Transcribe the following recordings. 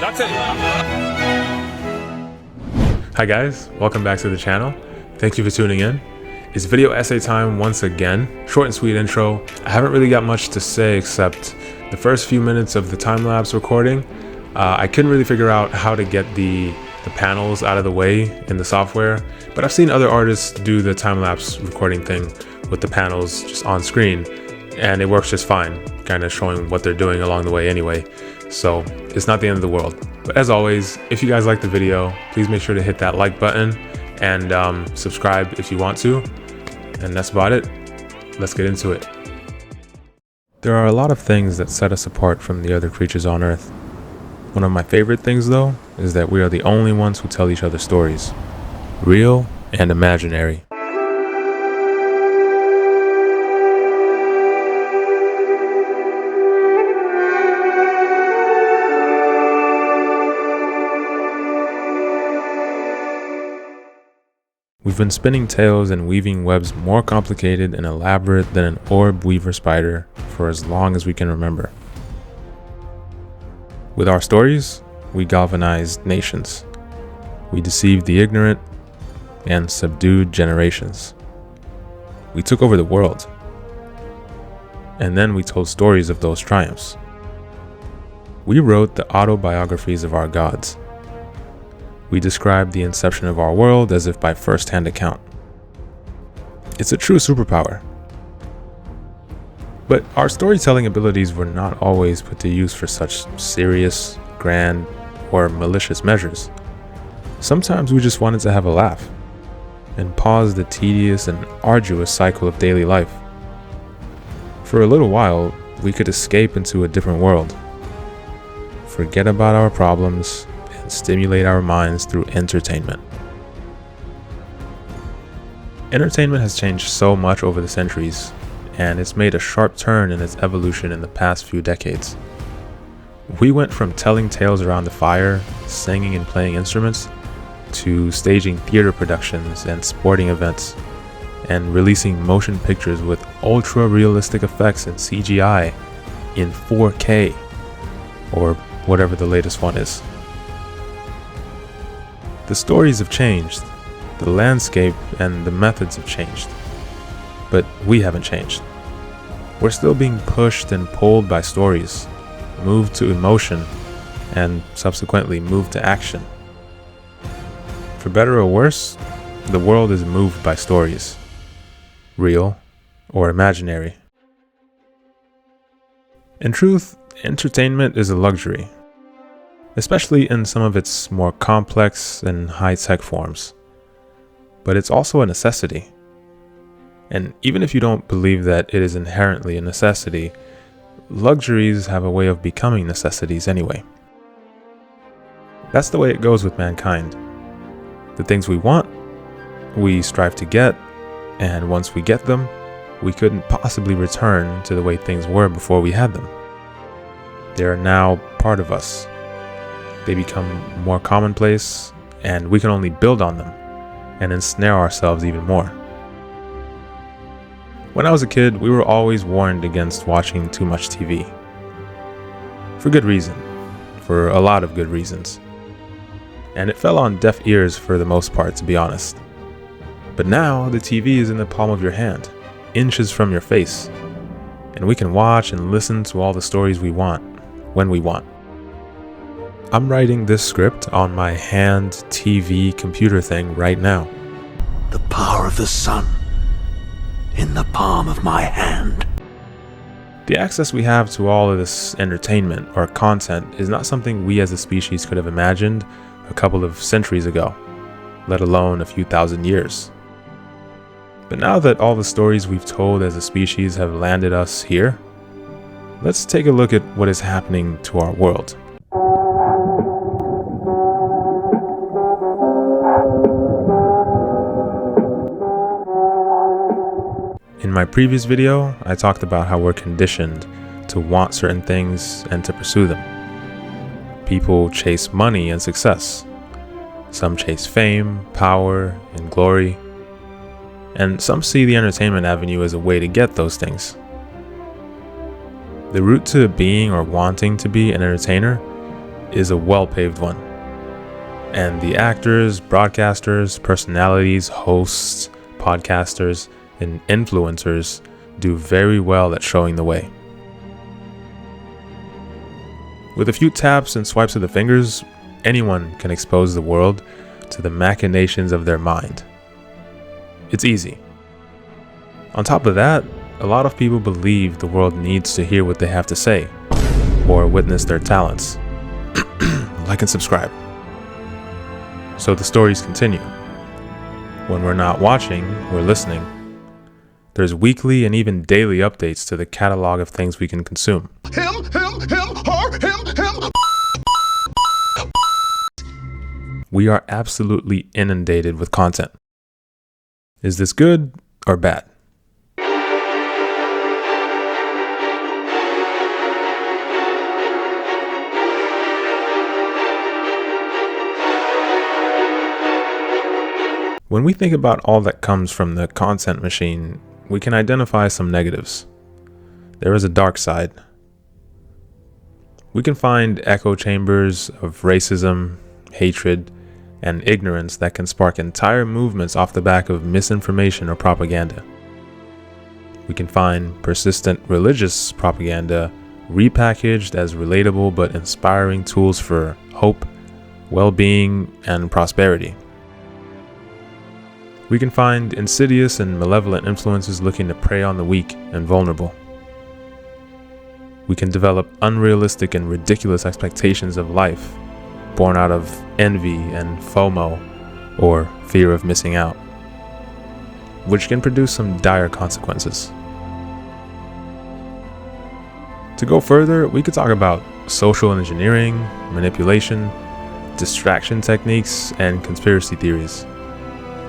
That's it. Hi guys, welcome back to the channel. Thank you for tuning in. It's video essay time once again. Short and sweet intro. I haven't really got much to say except the first few minutes of the time-lapse recording. I couldn't really figure out how to get the panels out of the way in the software, but I've seen other artists do the time-lapse recording thing with the panels just on screen, and it works just fine, kind of showing what they're doing along the way anyway. So it's not the end of the world. But as always, if you guys like the video, please make sure to hit that like button and subscribe if you want to. And that's about it. Let's get into it. There are a lot of things that set us apart from the other creatures on Earth. One of my favorite things, though, is that we are the only ones who tell each other stories, real and imaginary. We've been spinning tales and weaving webs more complicated and elaborate than an orb weaver spider for as long as we can remember. With our stories, we galvanized nations. We deceived the ignorant and subdued generations. We took over the world. And then we told stories of those triumphs. We wrote the autobiographies of our gods. We described the inception of our world as if by first-hand account. It's a true superpower. But our storytelling abilities were not always put to use for such serious, grand, or malicious measures. Sometimes we just wanted to have a laugh and pause the tedious and arduous cycle of daily life. For a little while, we could escape into a different world, forget about our problems, and stimulate our minds through entertainment. Entertainment has changed so much over the centuries, and it's made a sharp turn in its evolution in the past few decades. We went from telling tales around the fire, singing and playing instruments, to staging theater productions and sporting events, and releasing motion pictures with ultra-realistic effects and CGI in 4K, or whatever the latest one is. The stories have changed, the landscape and the methods have changed. But we haven't changed. We're still being pushed and pulled by stories, moved to emotion, and subsequently moved to action. For better or worse, the world is moved by stories, real or imaginary. In truth, entertainment is a luxury, especially in some of its more complex and high-tech forms. But it's also a necessity. And even if you don't believe that it is inherently a necessity, luxuries have a way of becoming necessities anyway. That's the way it goes with mankind. The things we want, we strive to get, and once we get them, we couldn't possibly return to the way things were before we had them. They are now part of us. They become more commonplace, and we can only build on them and ensnare ourselves even more. When I was a kid, we were always warned against watching too much TV. For good reason. For a lot of good reasons. And it fell on deaf ears for the most part, to be honest. But now, the TV is in the palm of your hand, inches from your face, and we can watch and listen to all the stories we want, when we want. I'm writing this script on my hand TV computer thing right now. The power of the sun in the palm of my hand. The access we have to all of this entertainment or content is not something we as a species could have imagined a couple of centuries ago, let alone a few thousand years. But now that all the stories we've told as a species have landed us here, let's take a look at what is happening to our world. In my previous video, I talked about how we're conditioned to want certain things and to pursue them. People chase money and success. Some chase fame, power, and glory. And some see the entertainment avenue as a way to get those things. The route to being or wanting to be an entertainer is a well-paved one. And the actors, broadcasters, personalities, hosts, podcasters, and influencers do very well at showing the way. With a few taps and swipes of the fingers, anyone can expose the world to the machinations of their mind. It's easy. On top of that, a lot of people believe the world needs to hear what they have to say or witness their talents. Like and subscribe. So the stories continue. When we're not watching, we're listening. There's weekly and even daily updates to the catalog of things we can consume. Him, her, him. We are absolutely inundated with content. Is this good or bad? When we think about all that comes from the content machine, we can identify some negatives. There is a dark side. We can find echo chambers of racism, hatred, and ignorance that can spark entire movements off the back of misinformation or propaganda. We can find persistent religious propaganda repackaged as relatable but inspiring tools for hope, well-being, and prosperity. We can find insidious and malevolent influences looking to prey on the weak and vulnerable. We can develop unrealistic and ridiculous expectations of life, born out of envy and FOMO, or fear of missing out, which can produce some dire consequences. To go further, we could talk about social engineering, manipulation, distraction techniques, and conspiracy theories.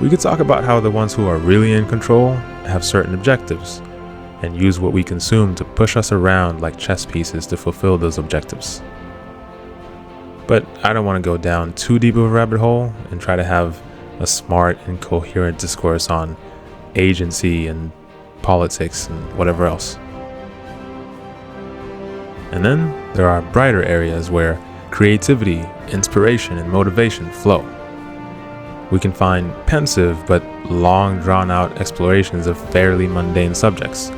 We could talk about how the ones who are really in control have certain objectives and use what we consume to push us around like chess pieces to fulfill those objectives. But I don't want to go down too deep of a rabbit hole and try to have a smart and coherent discourse on agency and politics and whatever else. And then there are brighter areas where creativity, inspiration, and motivation flow. We can find pensive but long drawn out explorations of fairly mundane subjects,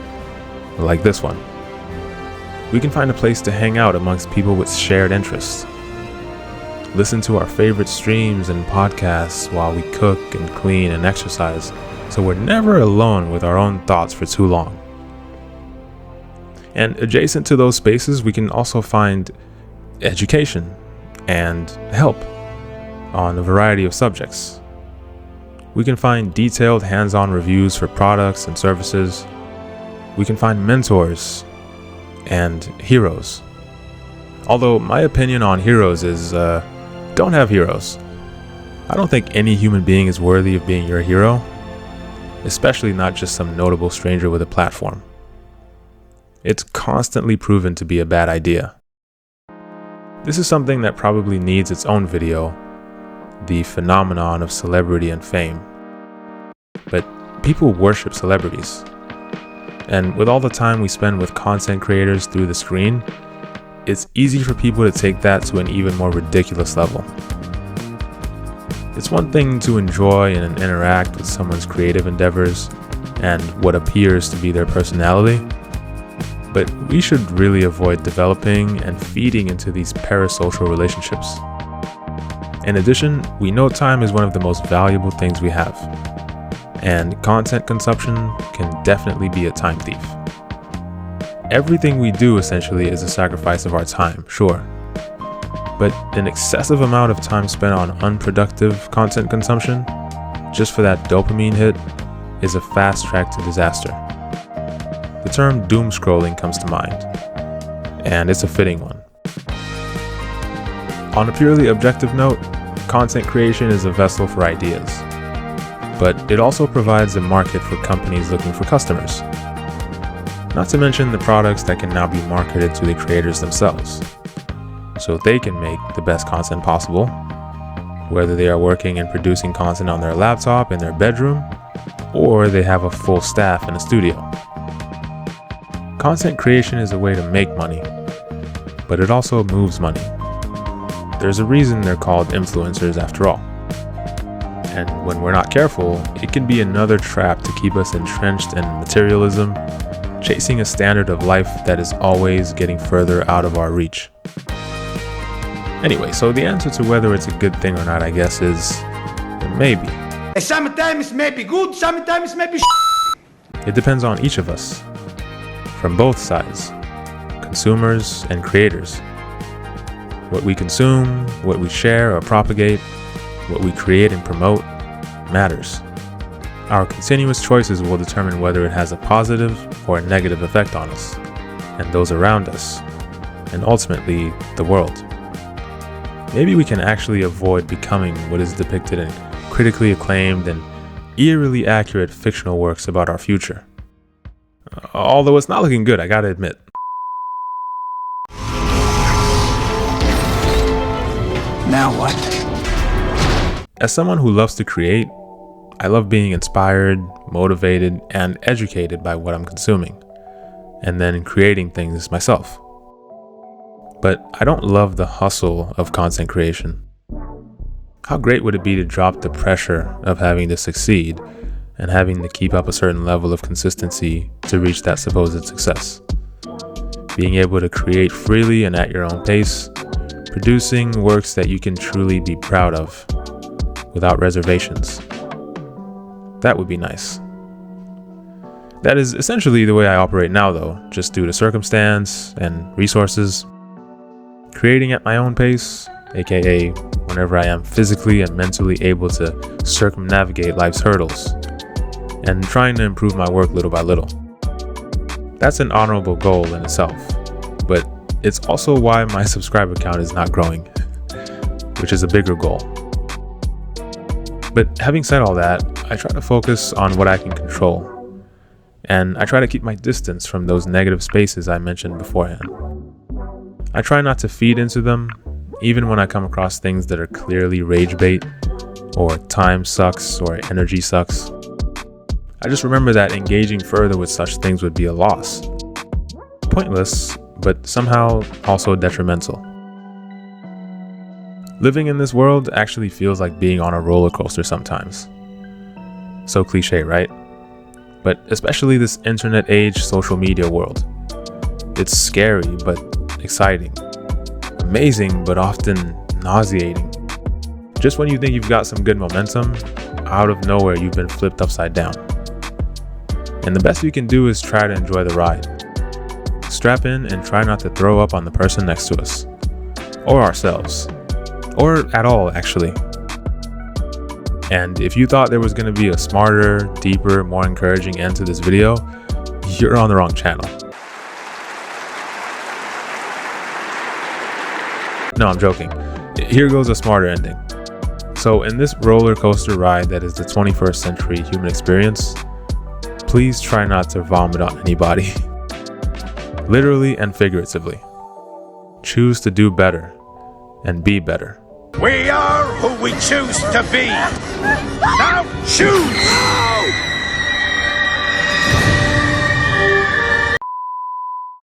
like this one. We can find a place to hang out amongst people with shared interests. Listen to our favorite streams and podcasts while we cook and clean and exercise, so we're never alone with our own thoughts for too long. And adjacent to those spaces, we can also find education and help on a variety of subjects. We can find detailed hands-on reviews for products and services. We can find mentors and heroes. Although my opinion on heroes is, don't have heroes. I don't think any human being is worthy of being your hero, especially not just some notable stranger with a platform. It's constantly proven to be a bad idea. This is something that probably needs its own video, the phenomenon of celebrity and fame. But people worship celebrities. And with all the time we spend with content creators through the screen, it's easy for people to take that to an even more ridiculous level. It's one thing to enjoy and interact with someone's creative endeavors and what appears to be their personality, but we should really avoid developing and feeding into these parasocial relationships. In addition, we know time is one of the most valuable things we have, and content consumption can definitely be a time thief. Everything we do essentially is a sacrifice of our time, sure, but an excessive amount of time spent on unproductive content consumption, just for that dopamine hit, is a fast track to disaster. The term doom scrolling comes to mind, and it's a fitting one. On a purely objective note, content creation is a vessel for ideas, but it also provides a market for companies looking for customers. Not to mention the products that can now be marketed to the creators themselves, so they can make the best content possible, whether they are working and producing content on their laptop in their bedroom, or they have a full staff in a studio. Content creation is a way to make money, but it also moves money. There's a reason they're called influencers after all. And when we're not careful, it can be another trap to keep us entrenched in materialism, chasing a standard of life that is always getting further out of our reach. Anyway, so the answer to whether it's a good thing or not, I guess, is maybe. Sometimes maybe good, sometimes maybe It depends on each of us, from both sides, consumers and creators. What we consume, what we share or propagate, what we create and promote matters. Our continuous choices will determine whether it has a positive or a negative effect on us, and those around us, and ultimately the world. Maybe we can actually avoid becoming what is depicted in critically acclaimed and eerily accurate fictional works about our future. Although it's not looking good, I gotta admit. Now what? As someone who loves to create, I love being inspired, motivated, and educated by what I'm consuming, and then creating things myself. But I don't love the hustle of content creation. How great would it be to drop the pressure of having to succeed and having to keep up a certain level of consistency to reach that supposed success? Being able to create freely and at your own pace, producing works that you can truly be proud of, without reservations. That would be nice. That is essentially the way I operate now though, just due to circumstance and resources. Creating at my own pace, aka whenever I am physically and mentally able to circumnavigate life's hurdles, and trying to improve my work little by little. That's an honorable goal in itself, but it's also why my subscriber count is not growing, which is a bigger goal. But having said all that, I try to focus on what I can control, and I try to keep my distance from those negative spaces I mentioned beforehand. I try not to feed into them, even when I come across things that are clearly rage bait, or time sucks, or energy sucks. I just remember that engaging further with such things would be a loss. Pointless, but somehow also detrimental. Living in this world actually feels like being on a roller coaster sometimes. So cliche, right? But especially this internet age social media world. It's scary, but exciting. Amazing, but often nauseating. Just when you think you've got some good momentum, out of nowhere you've been flipped upside down. And the best we can do is try to enjoy the ride. Strap in and try not to throw up on the person next to us. Or ourselves. Or at all, actually. And if you thought there was going to be a smarter, deeper, more encouraging end to this video, you're on the wrong channel. No, I'm joking. Here goes a smarter ending. So in this roller coaster ride that is the 21st century human experience, please try not to vomit on anybody. Literally and figuratively. Choose to do better and be better. We are who we choose to be. Now choose!